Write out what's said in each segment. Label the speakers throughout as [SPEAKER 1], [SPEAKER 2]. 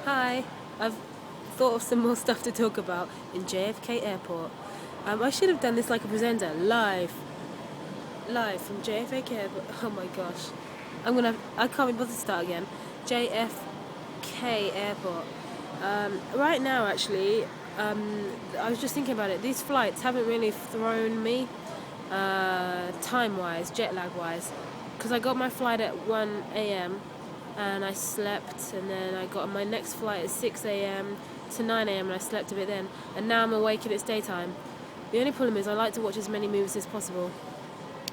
[SPEAKER 1] Hi, I've thought of some more stuff to talk about in JFK Airport. I should have done this like a presenter, live from JFK Airport. Oh my gosh, I can't be bothered to start again. JFK Airport. Right now, actually, I was just thinking about it. These flights haven't really thrown me, time-wise, jet lag-wise, because I got my flight at 1 a.m. and I slept, and then I got my next flight at 6 a.m. to 9 a.m. and I slept a bit then, and now I'm awake and it's daytime. The only problem is I like to watch as many movies as possible.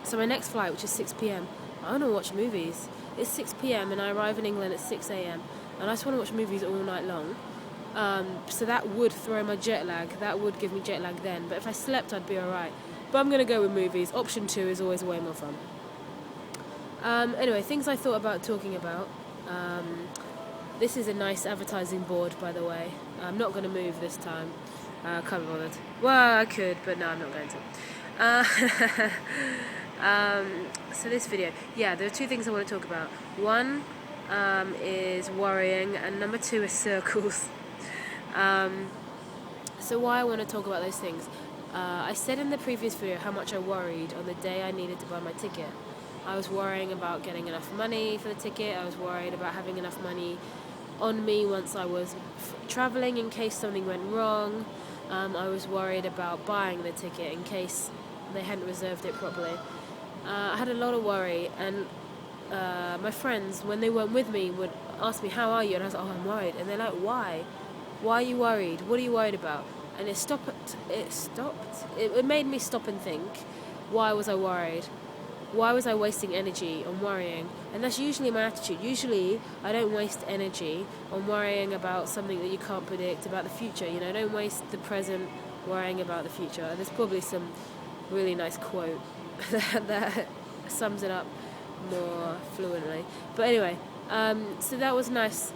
[SPEAKER 1] So my next flight, which is 6 p.m., I want to watch movies. It's 6 p.m. and I arrive in England at 6 a.m. and I just want to watch movies all night long. So that would throw my jet lag. That would give me jet lag then. But if I slept, I'd be alright. But I'm going to go with movies. Option 2 is always way more fun. Anyway, things I thought about talking about. This is a nice advertising board, by the way. I'm not going to move this time. Can't be bothered. Well, I could, but no, I'm not going to. So this video, there are two things I want to talk about. One is worrying, and number two is circles. So why I want to talk about those things. I said in the previous video how much I worried on the day I needed to buy my ticket. I was worrying about getting enough money for the ticket. I was worried about having enough money on me once I was traveling in case something went wrong. I was worried about buying the ticket in case they hadn't reserved it properly. I had a lot of worry, and my friends, when they weren't with me, would ask me, "How are you?" And I was like, "Oh, I'm worried." And they're like, "Why? Why are you worried? What are you worried about?" And it stopped. It made me stop and think, why was I worried? Why was I wasting energy on worrying? And that's usually my attitude. Usually, I don't waste energy on worrying about something that you can't predict, about the future. You know, don't waste the present worrying about the future. There's probably some really nice quote that sums it up more fluently. But anyway, so that was nice.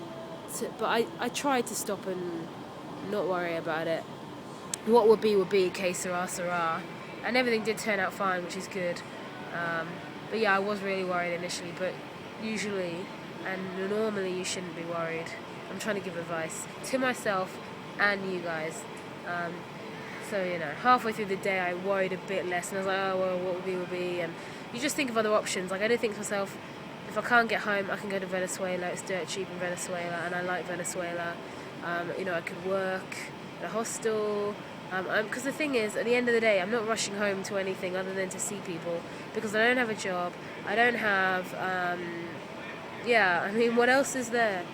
[SPEAKER 1] But I tried to stop and not worry about it. What would be, que sera, sera. And everything did turn out fine, which is good. But yeah, I was really worried initially, but usually and normally you shouldn't be worried. I'm trying to give advice to myself and you guys. So, halfway through the day I worried a bit less, and I was like, oh, well, what will be. And you just think of other options. Like, I did think to myself, if I can't get home, I can go to Venezuela. It's dirt cheap in Venezuela, and I like Venezuela. I could work at a hostel. Because the thing is, at the end of the day, I'm not rushing home to anything other than to see people, because I don't have a job. I don't have, what else is there?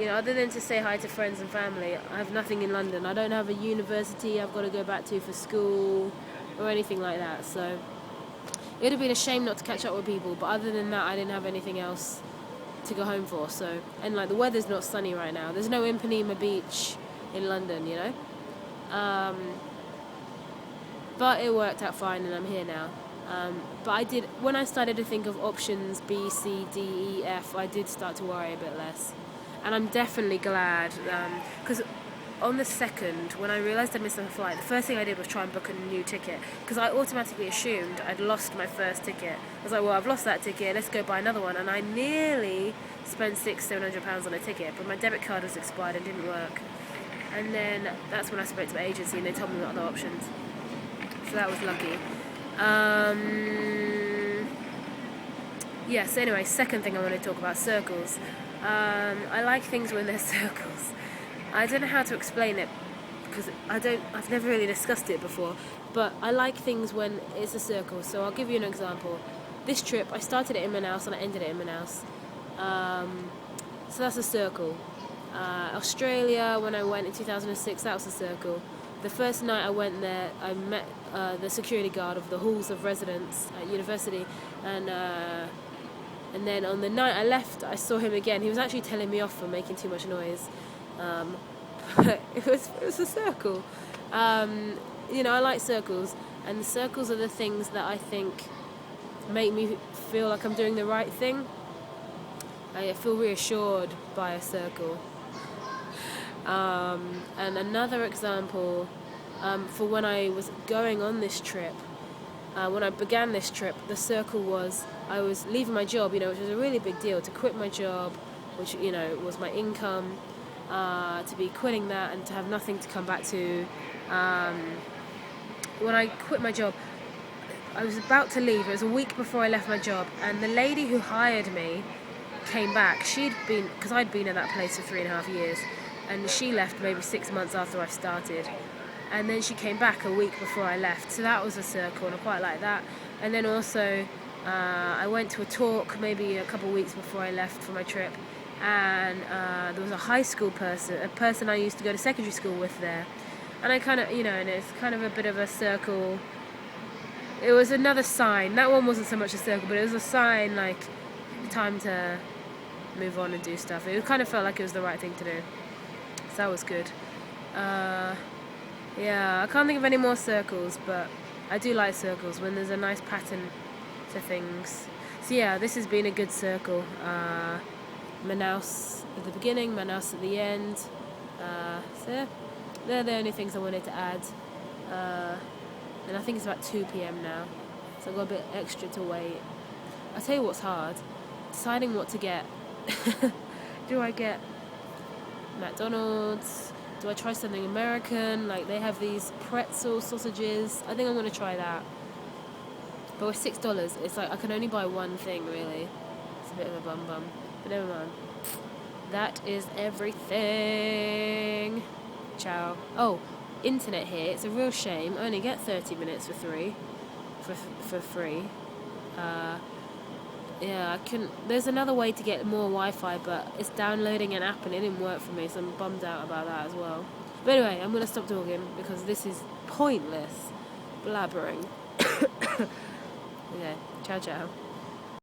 [SPEAKER 1] Other than to say hi to friends and family, I have nothing in London. I don't have a university I've got to go back to for school or anything like that. So it would have been a shame not to catch up with people, but other than that, I didn't have anything else to go home for. So, and the weather's not sunny right now. There's no Impanema Beach in London, But it worked out fine, and I'm here now. But when I started to think of options B, C, D, E, F, I did start to worry a bit less. And I'm definitely glad, because on the second, when I realised I missed my flight, the first thing I did was try and book a new ticket, because I automatically assumed I'd lost my first ticket. I was like, well, I've lost that ticket, let's go buy another one. And I nearly spent £600-700 on a ticket, but my debit card was expired and didn't work. And then that's when I spoke to my agency, and they told me what other options. So that was lucky. So anyway, second thing I want to talk about, circles. I like things when they're circles. I don't know how to explain it, because I've never really discussed it before, but I like things when it's a circle. So I'll give you an example. This trip, I started at Immenhouse and I ended at Immenhouse. So that's a circle. Australia, when I went in 2006, that was a circle. The first night I went there, I met the security guard of the halls of residence at university, and then on the night I left, I saw him again. He was actually telling me off for making too much noise, but it was a circle. I like circles, and circles are the things that I think make me feel like I'm doing the right thing. I feel reassured by a circle. And another example, for when I was going on this trip, when I began this trip, the circle was I was leaving my job, which was a really big deal, to quit my job, which, was my income. to be quitting that and to have nothing to come back to. When I quit my job, I was about to leave. It was a week before I left my job, and the lady who hired me came back. Because I'd been at that place for 3.5 years, and she left maybe 6 months after I started. And then she came back a week before I left, so that was a circle, and I quite like that. And then also, I went to a talk maybe a couple of weeks before I left for my trip, and there was a high school person, a person I used to go to secondary school with there. And I kind of, and it's kind of a bit of a circle. It was another sign. That one wasn't so much a circle, but it was a sign, like, time to move on and do stuff. It kind of felt like it was the right thing to do. So that was good. Yeah, I can't think of any more circles, but I do like circles when there's a nice pattern to things. So yeah, this has been a good circle. Manaus at the beginning, Manaus at the end. So they're the only things I wanted to add. And I think it's about 2 p.m. now, so I've got a bit extra to wait. I'll tell you what's hard, deciding what to get. Do I get McDonald's? Do I try something American? Like, they have these pretzel sausages. I think I'm going to try that. But with $6, it's like I can only buy one thing, really. It's a bit of a bum. But never mind. That is everything. Ciao. Oh, internet here. It's a real shame. I only get 30 minutes for free. Yeah, I couldn't. There's another way to get more Wi-Fi, but it's downloading an app and it didn't work for me, so I'm bummed out about that as well. But anyway, I'm going to stop talking because this is pointless blabbering. Okay, ciao.